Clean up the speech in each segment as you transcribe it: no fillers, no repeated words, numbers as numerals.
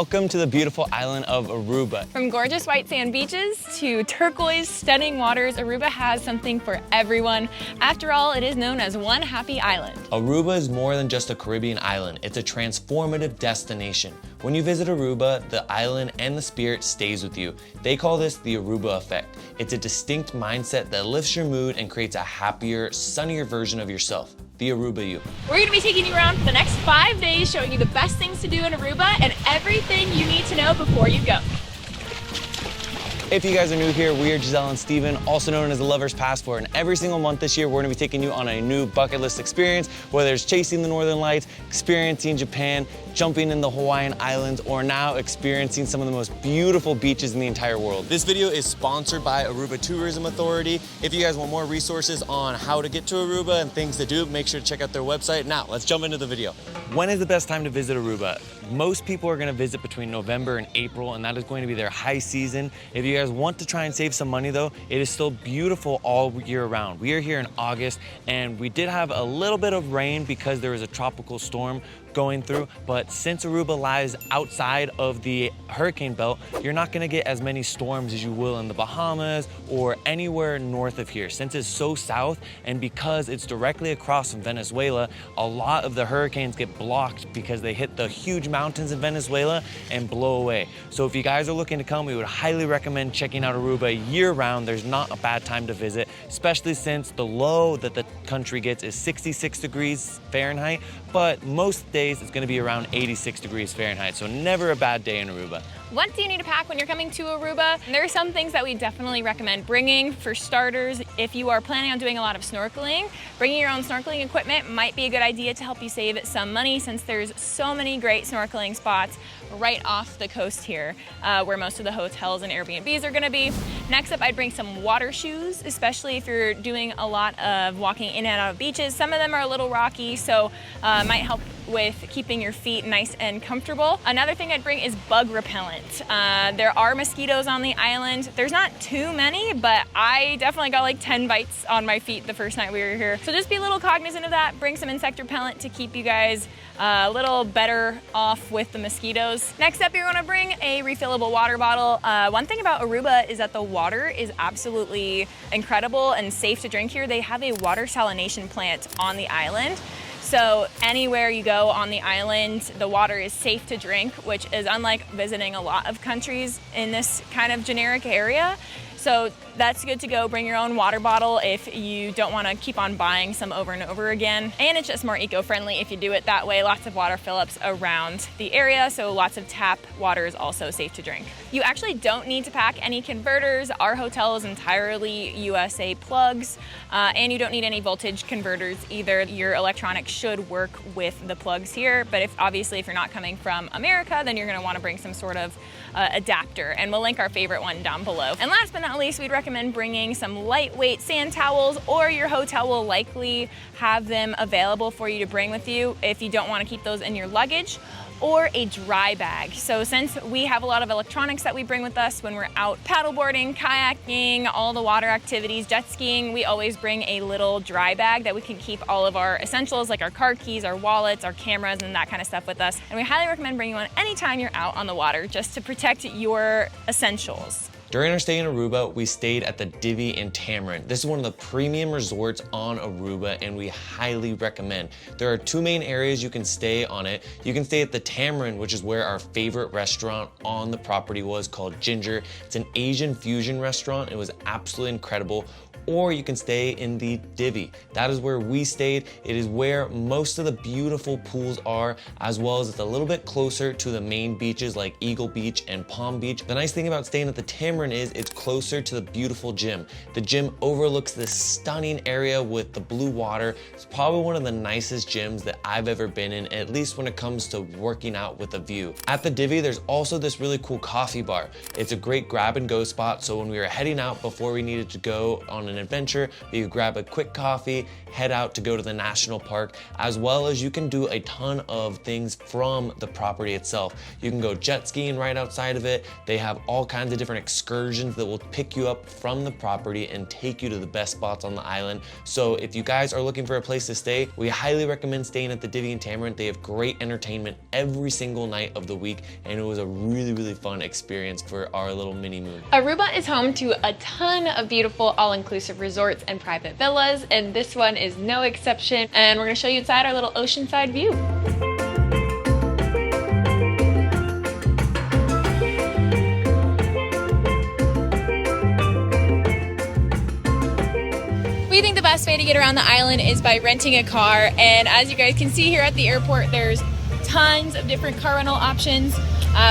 Welcome to the beautiful island of Aruba. From gorgeous white sand beaches to turquoise, stunning waters, Aruba has something for everyone. After all, it is known as one happy island. Aruba is more than just a Caribbean island. It's a transformative destination. When you visit Aruba, the island and the spirit stays with you. They call this the Aruba effect. It's a distinct mindset that lifts your mood and creates a happier, sunnier version of yourself. The Aruba you. We're going to be taking you around for the next 5 days, showing you the best things to do in Aruba and everything you need to know before you go. If you guys are new here, we are Giselle and Steven, also known as the Lover's Passport, and every single month this year, we're gonna be taking you on a new bucket list experience, whether it's chasing the Northern Lights, experiencing Japan, jumping in the Hawaiian Islands, or now experiencing some of the most beautiful beaches in the entire world. This video is sponsored by Aruba Tourism Authority. If you guys want more resources on how to get to Aruba and things to do, make sure to check out their website. Now, let's jump into the video. When is the best time to visit Aruba? Most people are gonna visit between November and April, and that is going to be their high season. If you guys want to try and save some money though, it is still beautiful all year round. We are here in August, and we did have a little bit of rain because there was a tropical storm going through, but since Aruba lies outside of the hurricane belt, you're not gonna get as many storms as you will in the Bahamas or anywhere north of here. Since it's so south and because it's directly across from Venezuela, a lot of the hurricanes get blocked because they hit the huge mountains in Venezuela and blow away. So if you guys are looking to come, we would highly recommend checking out Aruba year round. There's not a bad time to visit, especially since the low that the country gets is 66 degrees Fahrenheit, but most days it's going to be around 86 degrees Fahrenheit, so never a bad day in Aruba. What do you need to pack when you're coming to Aruba? There are some things that we definitely recommend bringing. For starters, if you are planning on doing a lot of snorkeling, bringing your own snorkeling equipment might be a good idea to help you save some money, since there's so many great snorkeling spots right off the coast here, where most of the hotels and Airbnbs are gonna be. Next up, I'd bring some water shoes, especially if you're doing a lot of walking in and out of beaches. Some of them are a little rocky, so might help with keeping your feet nice and comfortable. Another thing I'd bring is bug repellent. There are mosquitoes on the island. There's not too many, but I definitely got like 10 bites on my feet the first night we were here. So just be a little cognizant of that. Bring some insect repellent to keep you guys a little better off with the mosquitoes. Next up, you're gonna bring a refillable water bottle. One thing about Aruba is that the water is absolutely incredible and safe to drink here. They have a water salination plant on the island. So anywhere you go on the island, the water is safe to drink, which is unlike visiting a lot of countries in this kind of generic area. So that's good to go. Bring your own water bottle if you don't want to keep on buying some over and over again. And it's just more eco-friendly if you do it that way. Lots of water fill-ups around the area, so lots of tap water is also safe to drink. You actually don't need to pack any converters. Our hotel is entirely USA plugs, and you don't need any voltage converters either. Your electronics should work with the plugs here, but obviously if you're not coming from America, then you're going to want to bring some sort of adapter, and we'll link our favorite one down below. And last but not least, we'd recommend bringing some lightweight sand towels, or your hotel will likely have them available for you to bring with you if you don't want to keep those in your luggage, or a dry bag. So since we have a lot of electronics that we bring with us when we're out paddleboarding, kayaking, all the water activities, jet skiing, we always bring a little dry bag that we can keep all of our essentials like our car keys, our wallets, our cameras, and that kind of stuff with us. And we highly recommend bringing one anytime you're out on the water, just to protect your essentials. During our stay in Aruba, we stayed at the Divi Tamarijn. This is one of the premium resorts on Aruba, and we highly recommend. There are two main areas you can stay on it. You can stay at the Tamarijn, which is where our favorite restaurant on the property was, called Ginger. It's an Asian fusion restaurant. It was absolutely incredible. Or you can stay in the Divi. That is where we stayed. It is where most of the beautiful pools are, as well as it's a little bit closer to the main beaches like Eagle Beach and Palm Beach. The nice thing about staying at the Tamarijn is it's closer to the beautiful gym. The gym overlooks this stunning area with the blue water. It's probably one of the nicest gyms that I've ever been in, at least when it comes to working out with a view. At the Divi, there's also this really cool coffee bar. It's a great grab and go spot, so when we were heading out before we needed to go on an adventure. You can grab a quick coffee, head out to go to the national park, as well as you can do a ton of things from the property itself. You can go jet skiing right outside of it. They have all kinds of different excursions that will pick you up from the property and take you to the best spots on the island. So if you guys are looking for a place to stay, we highly recommend staying at the Divi Tamarijn. They have great entertainment every single night of the week, and it was a really fun experience for our little mini moon. Aruba is home to a ton of beautiful all-inclusive resorts and private villas, and this one is no exception. And we're gonna show you inside our little oceanside view. We think the best way to get around the island is by renting a car, and as you guys can see here at the airport, there's tons of different car rental options.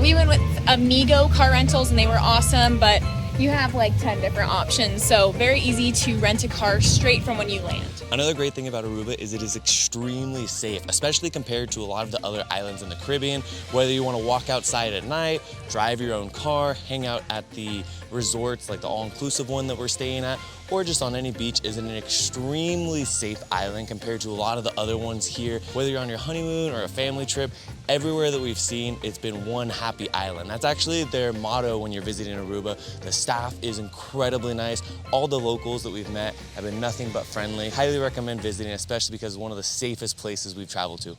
We went with Amigo car rentals and they were awesome, but you have like 10 different options, so very easy to rent a car straight from when you land. Another great thing about Aruba is it is extremely safe, especially compared to a lot of the other islands in the Caribbean. Whether you want to walk outside at night, drive your own car, hang out at the resorts like the all-inclusive one that we're staying at, or just on any beach, is an extremely safe island compared to a lot of the other ones here. Whether you're on your honeymoon or a family trip, everywhere that we've seen, it's been one happy island. That's actually their motto when you're visiting Aruba. The staff is incredibly nice. All the locals that we've met have been nothing but friendly. Highly recommend visiting, especially because it's one of the safest places we've traveled to.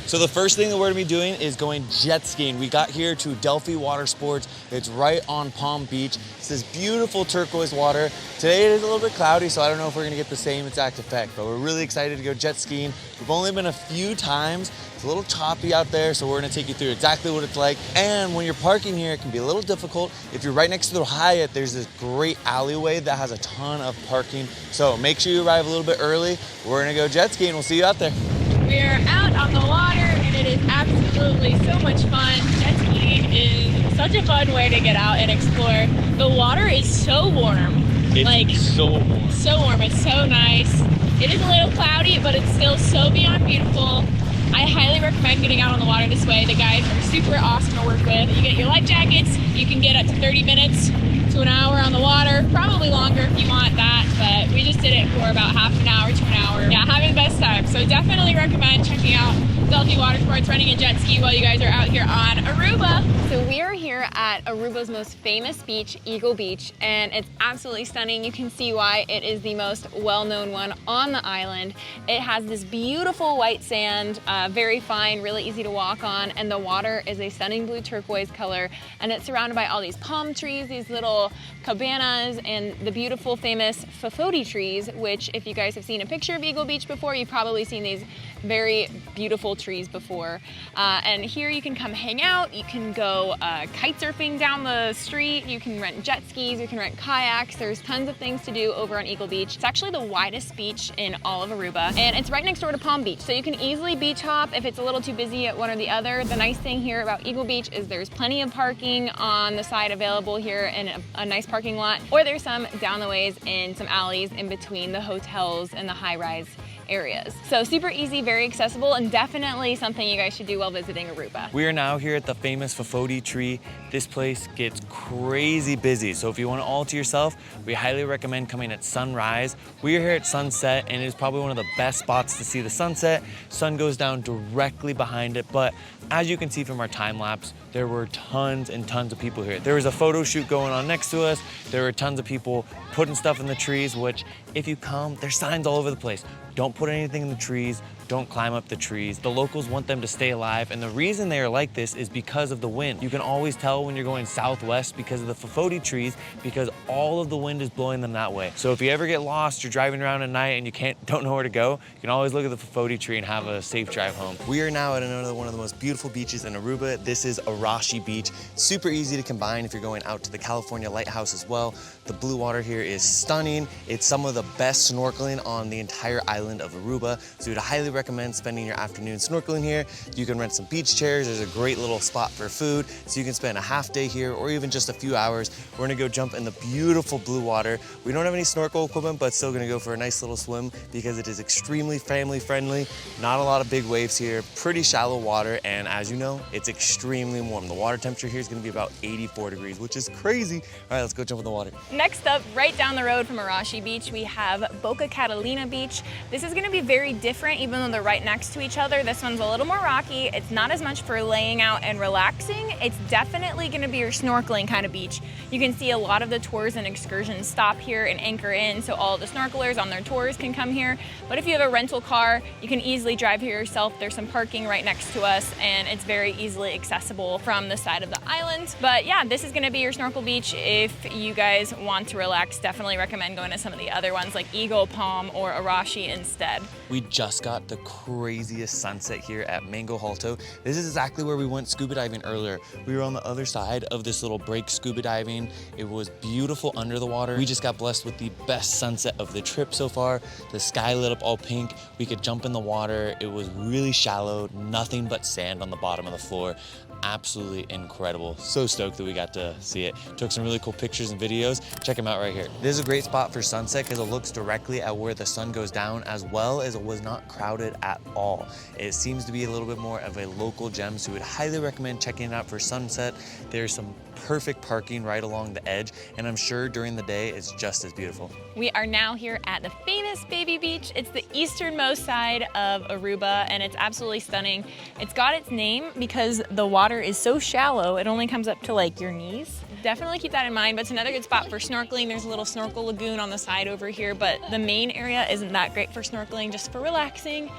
So the first thing that we're gonna be doing is going jet skiing. We got here to Delphi Water Sports. It's right on Palm Beach. It's this beautiful turquoise water. Today it is a little bit cloudy, so I don't know if we're gonna get the same exact effect, but we're really excited to go jet skiing. We've only been a few times. It's a little choppy out there, so we're gonna take you through exactly what it's like. And when you're parking here, it can be a little difficult. If you're right next to the Hyatt, there's this great alleyway that has a ton of parking. So make sure you arrive a little bit early. We're gonna go jet skiing. We'll see you out there. We're out on the water and it is absolutely so much fun. Jet skiing is such a fun way to get out and explore. The water is so warm. It's so warm. So warm, it's so nice. It is a little cloudy, but it's still so beyond beautiful. I highly recommend getting out on the water this way. The guys are super awesome to work with. You get your life jackets, you can get up to 30 minutes to an hour on the water, probably longer if you want that, but we just did it for about half an hour to an hour. Yeah, having the best time. So definitely recommend checking out Delphi Water Sports, renting a jet ski while you guys are out here on Aruba. So we are here at Aruba's most famous beach, Eagle Beach, and it's absolutely stunning. You can see why it is the most well-known one on the island. It has this beautiful white sand, very fine, really easy to walk on, and the water is a stunning blue turquoise color, and it's surrounded by all these palm trees, these little cabanas, and the beautiful famous fafoti trees, which if you guys have seen a picture of Eagle Beach before, you've probably seen these very beautiful trees before. And here you can come hang out, you can go kite surfing down the street, you can rent jet skis, you can rent kayaks. There's tons of things to do over on Eagle Beach. It's actually the widest beach in all of Aruba, and it's right next door to Palm Beach, so you can easily beach hop if it's a little too busy at one or the other. The nice thing here about Eagle Beach is there's plenty of parking on the side available here in a nice parking lot, or there's some down the ways in some alleys in between the hotels and the high-rise areas. So super easy, very accessible, and definitely something you guys should do while visiting Aruba. We are now here at the famous fafoti tree. This place gets crazy busy, so if you want it all to yourself, we highly recommend coming at sunrise. We are here at sunset, and it is probably one of the best spots to see the sunset. Sun goes down directly behind it, but as you can see from our time lapse, there were tons and tons of people here. There was a photo shoot going on next to us. There were tons of people putting stuff in the trees, which if you come, there's signs all over the place. Don't put anything in the trees. Don't climb up the trees. The locals want them to stay alive, and the reason they are like this is because of the wind. You can always tell when you're going southwest because of the fafoti trees, because all of the wind is blowing them that way. So if you ever get lost, you're driving around at night and you don't know where to go, you can always look at the fafoti tree and have a safe drive home. We are now at another one of the most beautiful beaches in Aruba. This is Arashi Beach. Super easy to combine if you're going out to the California Lighthouse as well. The blue water here is stunning. It's some of the best snorkeling on the entire island of Aruba, so we'd highly recommend recommend spending your afternoon snorkeling here. You can rent some beach chairs. There's a great little spot for food, so you can spend a half day here or even just a few hours. We're gonna go jump in the beautiful blue water. We don't have any snorkel equipment, but still gonna go for a nice little swim because it is extremely family friendly. Not a lot of big waves here, pretty shallow water, and as you know, it's extremely warm. The water temperature here is gonna be about 84 degrees, which is crazy. All right, let's go jump in the water. Next up, right down the road from Arashi Beach, we have Boca Catalina Beach. This is gonna be very different, even though they're right next to each other. This one's a little more rocky. It's not as much for laying out and relaxing. It's definitely gonna be your snorkeling kind of beach. You can see a lot of the tours and excursions stop here and anchor in, so all the snorkelers on their tours can come here. But if you have a rental car, you can easily drive here yourself. There's some parking right next to us, and it's very easily accessible from the side of the island. But yeah, this is gonna be your snorkel beach. If you guys want to relax, definitely recommend going to some of the other ones like Eagle Palm or Arashi instead. We just got the craziest sunset here at Mangel Halto. This is exactly where we went scuba diving earlier. We were on the other side of this little break scuba diving. It was beautiful under the water. We just got blessed with the best sunset of the trip so far. The sky lit up all pink. We could jump in the water. It was really shallow, nothing but sand on the bottom of the floor. Absolutely incredible. So stoked that we got to see it. Took some really cool pictures and videos. Check them out right here. This is a great spot for sunset because it looks directly at where the sun goes down, as well as it was not crowded at all. It seems to be a little bit more of a local gem, so we would highly recommend checking it out for sunset. There's some perfect parking right along the edge, and I'm sure during the day it's just as beautiful. We are now here at the famous Baby Beach. It's the easternmost side of Aruba, and it's absolutely stunning. It's got its name because the water is so shallow, it only comes up to like your knees. Definitely keep that in mind, but it's another good spot for snorkeling. There's a little snorkel lagoon on the side over here, but the main area isn't that great for snorkeling, just for relaxing,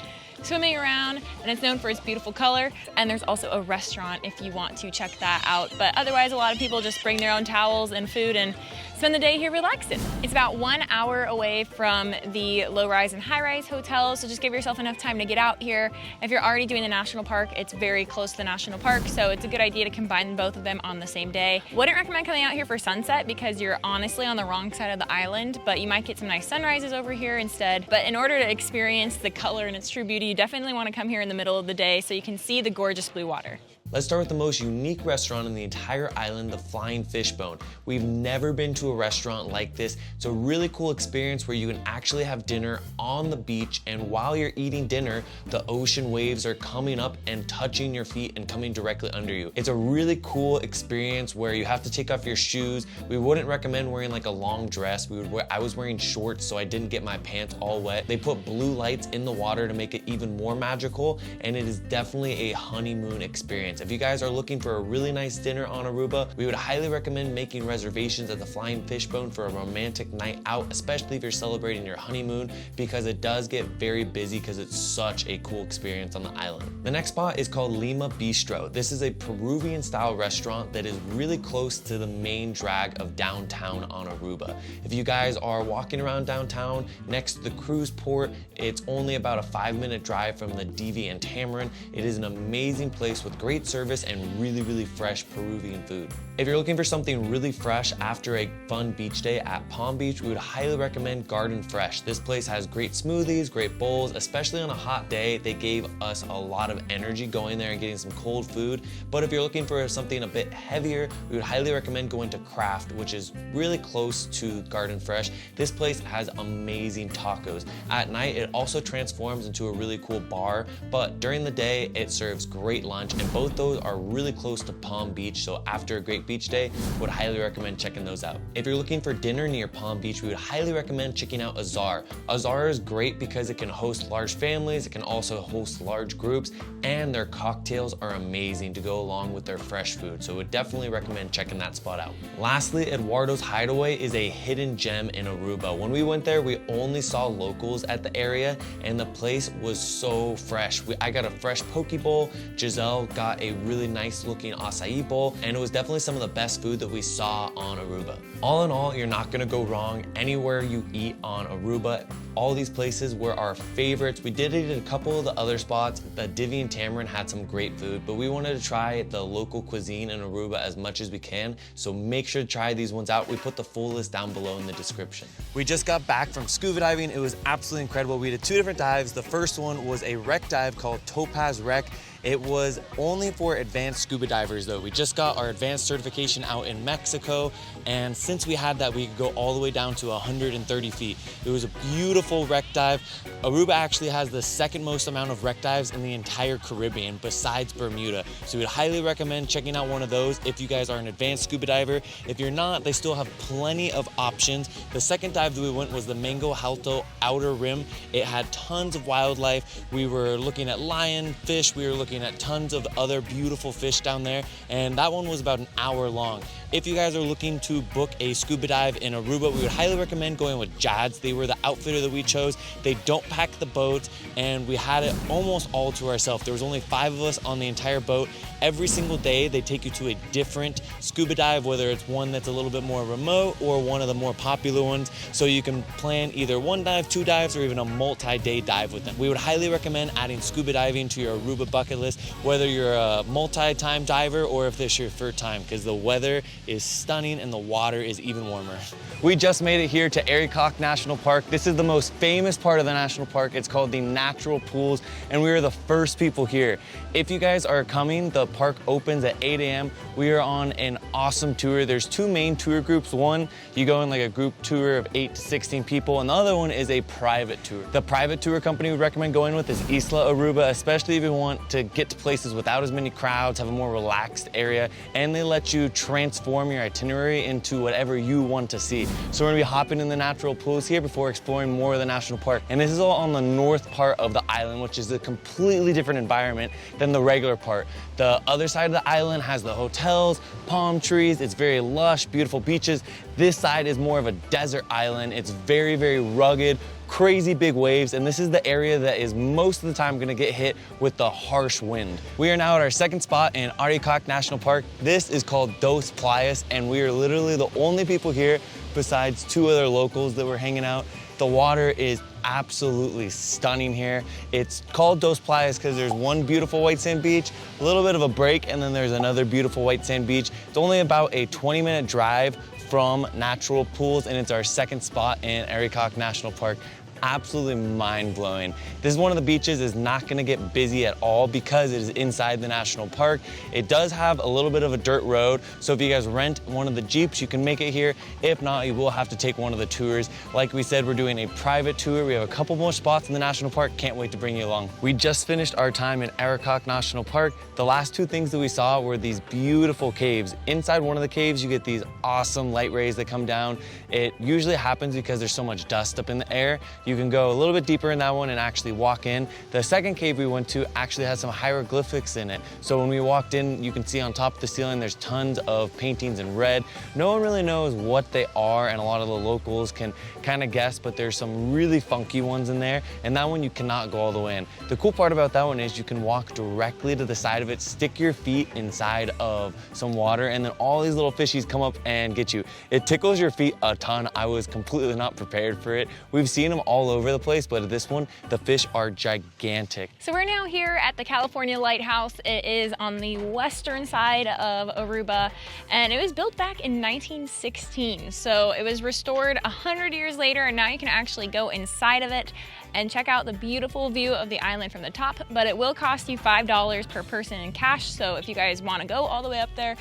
swimming around, and it's known for its beautiful color. And there's also a restaurant if you want to check that out. But otherwise, a lot of people just bring their own towels and food and spend the day here relaxing. It's about 1 hour away from the low-rise and high-rise hotels, so just give yourself enough time to get out here. If you're already doing the national park, it's very close to the national park, so it's a good idea to combine both of them on the same day. Wouldn't recommend coming out here for sunset because you're honestly on the wrong side of the island, but you might get some nice sunrises over here instead. But in order to experience the color and its true beauty, you definitely want to come here in the middle of the day so you can see the gorgeous blue water. Let's start with the most unique restaurant in the entire island, the Flying Fishbone. We've never been to a restaurant like this. It's a really cool experience where you can actually have dinner on the beach, and while you're eating dinner, the ocean waves are coming up and touching your feet and coming directly under you. It's a really cool experience where you have to take off your shoes. We wouldn't recommend wearing like a long dress. I was wearing shorts, so I didn't get my pants all wet. They put blue lights in the water to make it even more magical, and it is definitely a honeymoon experience. If you guys are looking for a really nice dinner on Aruba, we would highly recommend making reservations at the Flying Fishbone for a romantic night out, especially if you're celebrating your honeymoon, because it does get very busy because it's such a cool experience on the island. The next spot is called Lima Bistro. This is a Peruvian style restaurant that is really close to the main drag of downtown on Aruba. If you guys are walking around downtown next to the cruise port, it's only about a 5-minute drive from the Divi Tamarijn. It is an amazing place with great service and really fresh Peruvian food. If you're looking for something really fresh after a fun beach day at Palm Beach, we would highly recommend Garden Fresh. This place has great smoothies, great bowls, especially on a hot day. They gave us a lot of energy going there and getting some cold food. But if you're looking for something a bit heavier, we would highly recommend going to Craft, which is really close to Garden Fresh. This place has amazing tacos. At night, it also transforms into a really cool bar, but during the day, it serves great lunch, and both those are really close to Palm Beach, so after a great beach day, would highly recommend checking those out. If you're looking for dinner near Palm Beach, we would highly recommend checking out Azar. Azar is great because it can host large families, it can also host large groups, and their cocktails are amazing to go along with their fresh food, so would definitely recommend checking that spot out. Lastly, Eduardo's Hideaway is a hidden gem in Aruba. When we went there, we only saw locals at the area, and the place was so fresh. I got a fresh poke bowl, Giselle got a really nice looking acai bowl, and it was definitely some of the best food that we saw on Aruba. All in all, you're not gonna go wrong anywhere you eat on Aruba. All these places were our favorites. We did eat at a couple of the other spots. The Divi Tamarijn had some great food, but we wanted to try the local cuisine in Aruba as much as we can, so make sure to try these ones out. We put the full list down below in the description. We just got back from scuba diving. It was absolutely incredible. We did 2 different dives. The first one was a wreck dive called Topaz Wreck. It was only for advanced scuba divers though. We just got our advanced certification out in Mexico, and since we had that, we could go all the way down to 130 feet. It was a beautiful wreck dive. Aruba actually has the second most amount of wreck dives in the entire Caribbean besides Bermuda. So we'd highly recommend checking out one of those if you guys are an advanced scuba diver. If you're not, they still have plenty of options. The second dive that we went was the Mangel Halto Outer Rim. It had tons of wildlife. We were looking at lionfish, we were looking at tons of other beautiful fish down there, and that one was about an hour long. If you guys are looking to book a scuba dive in Aruba, we would highly recommend going with Jads. They were the outfitter that we chose. They don't pack the boat, and we had it almost all to ourselves. There was only 5 of us on the entire boat. Every single day, they take you to a different scuba dive, whether it's one that's a little bit more remote or one of the more popular ones. So you can plan either 1 dive, 2 dives, or even a multi-day dive with them. We would highly recommend adding scuba diving to your Aruba bucket list, whether you're a multi-time diver or if this is your first time, because the weather is stunning and the water is even warmer. We just made it here to Arikok National Park. This is the most famous part of the national park. It's called the natural pools, and we were the first people here. If you guys are coming, the park opens at 8 a.m. We are on an awesome tour. There's 2 main tour groups. One, you go in like a group tour of 8 to 16 people, and the other one is a private tour. The private tour company we recommend going with is Isla Aruba, especially if you want to get to places without as many crowds, have a more relaxed area, and they let you transform your itinerary into whatever you want to see. So we're gonna be hopping in the natural pools here before exploring more of the national park. And this is all on the north part of the island, which is a completely different environment than the regular part. The other side of the island has the hotels, palm trees, it's very lush, beautiful beaches. This side is more of a desert island. It's very, very rugged, crazy big waves, and this is the area that is most of the time gonna get hit with the harsh wind. We are now at our second spot in Arikok National Park. This is called Dos Playas, and we are literally the only people here besides 2 other locals that were hanging out. The water is absolutely stunning here. It's called Dos Playas because there's one beautiful white sand beach, a little bit of a break, and then there's another beautiful white sand beach. It's only about a 20-minute drive from natural pools, and it's our second spot in Arikok National Park. Absolutely mind-blowing. This is one of the beaches is not gonna get busy at all because it is inside the national park. It does have a little bit of a dirt road, so if you guys rent one of the Jeeps, you can make it here. If not, you will have to take one of the tours. Like we said, we're doing a private tour. We have a couple more spots in the national park. Can't wait to bring you along. We just finished our time in Arikok National Park. The last 2 things that we saw were these beautiful caves. Inside one of the caves, you get these awesome light rays that come down. It usually happens because there's so much dust up in the air. You can go a little bit deeper in that one and actually walk in. The second cave we went to actually has some hieroglyphics in it. So when we walked in, you can see on top of the ceiling, there's tons of paintings in red. No one really knows what they are, and a lot of the locals can kind of guess, but there's some really funky ones in there, and that one you cannot go all the way in. The cool part about that one is you can walk directly to the side of it, stick your feet inside of some water, and then all these little fishies come up and get you. It tickles your feet a ton. I was completely not prepared for it. We've seen them all over the place, but at this one, the fish are gigantic. So we're now here at the California Lighthouse. It is on the western side of Aruba, and it was built back in 1916. So it was restored 100 years later, and now you can actually go inside of it and check out the beautiful view of the island from the top, but it will cost you $5 per person in cash. So if you guys want to go all the way up there,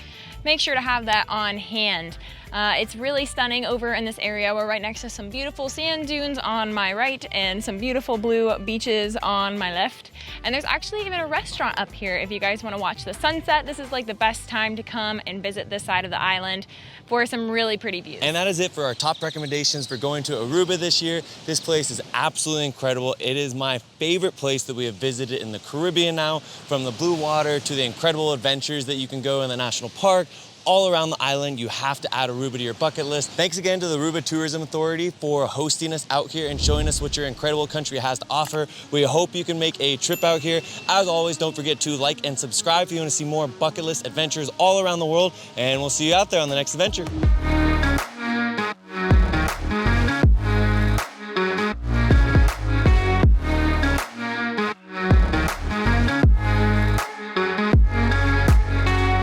make sure to have that on hand. It's really stunning over in this area. We're right next to some beautiful sand dunes on my right and some beautiful blue beaches on my left. And there's actually even a restaurant up here if you guys want to watch the sunset. This is like the best time to come and visit this side of the island for some really pretty views. And that is it for our top recommendations for going to Aruba this year. This place is absolutely incredible. It is my favorite place that we have visited in the Caribbean now, from the blue water to the incredible adventures that you can go in the national park, all around the island, you have to add Aruba to your bucket list. Thanks again to the Aruba Tourism Authority for hosting us out here and showing us what your incredible country has to offer. We hope you can make a trip out here. As always, don't forget to like and subscribe if you want to see more bucket list adventures all around the world, and we'll see you out there on the next adventure.